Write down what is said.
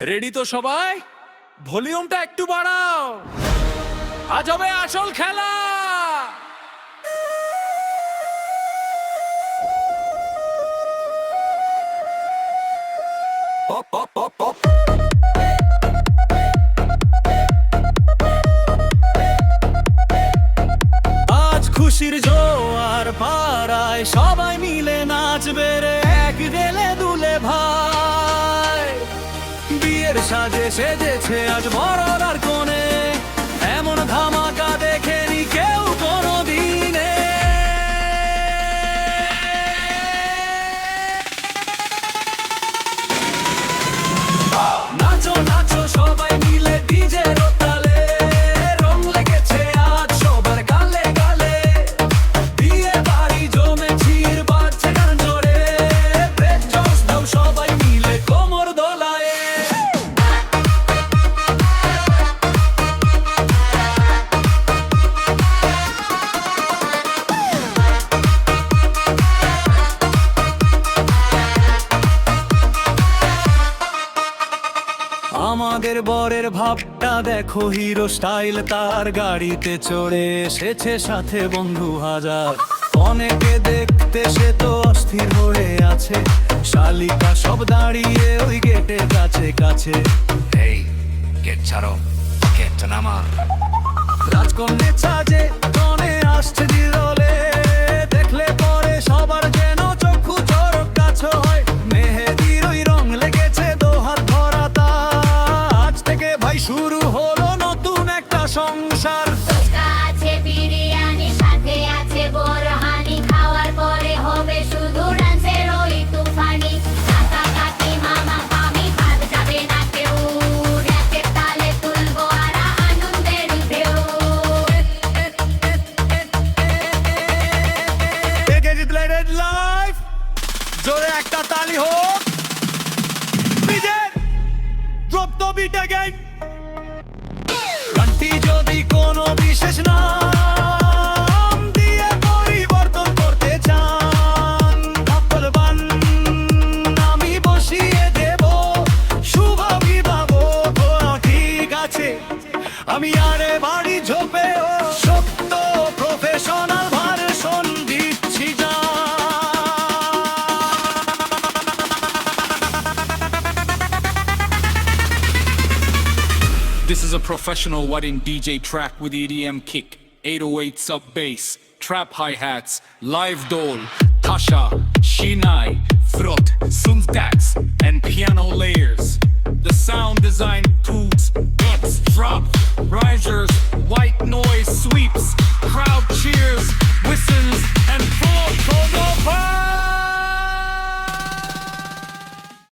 Ready তো সবাই? ভলিউমটা একটু বাড়াও, আজ হবে আসল খেলা। আজ খুশির জোয়ার পাড়ায় সবাই মিলে নাচবে রে, এক গেলে দুলে ভাই। বিয়ের সাজে সেজেছে আজ বরর আর কোণে, এমন ধামাকা দেখেনি কেউ কোনো দিনে। নাচো নাচো সবাই মিলে ডিজের তালে, রং লেগেছে আজ সবার গালে গালে। বিয়ে বাড়ি জমে চির বাজছে গান জোরে, ব্রেক জোশ দাও সবাই মিলে কোমর দোলায়। আমাদের বরের ভাবটা দেখো, হিরো স্টাইল, তার গাড়িতে চড়ে এসেছে সাথে বন্ধু হাজার। অনেকে দেখতে সে তো অস্থির হয়ে আছে, শালিকা সব দাঁড়িয়ে ওই গেটের কাছে কাছে। এই গেট ছাড়ো, গেটটা নামা। রাজকন্যা সাজে টনে আসছে দিদলে, দেখলে পরে সবার যেন চক্ষু চড়ক কাছ হয়। মেহেদির ওই রং লেগেছে দোহাত ধরা তার, আজ থেকে ভাই শুরু হলো নতুন একটা সংসার। আছে বিরিয়ানি, সাথে আছে বোরহানি, খাওয়ার পরে হবে শুধু ডান্সের ওই তুফানি। কাকা কাকি মামা মামি বাদ যাবে না কেউ, রাতের তালে তুলবো আর আনন্দের ঢেউ। লাইফ জোরে একটা তালি হোক। Drop the beat again. গানটি যদি কোনো বিশেষ নাম দিয়ে পরিবর্তন করতে চান, আপলবান আমি বসিয়ে দেব, শুভ বিবাহ। ঠিক আছে, আমি আরে বাড়ি ঝোপেও সত্য প্রফেশনাল ভার্সন দিচ্ছি যা। This is a professional wedding DJ track with EDM kick, 808 sub bass, trap hi-hats, live dole, tasha, shinai, frot, syntax, and piano layers. The sound design includes guts, drop, risers, white noise sweeps,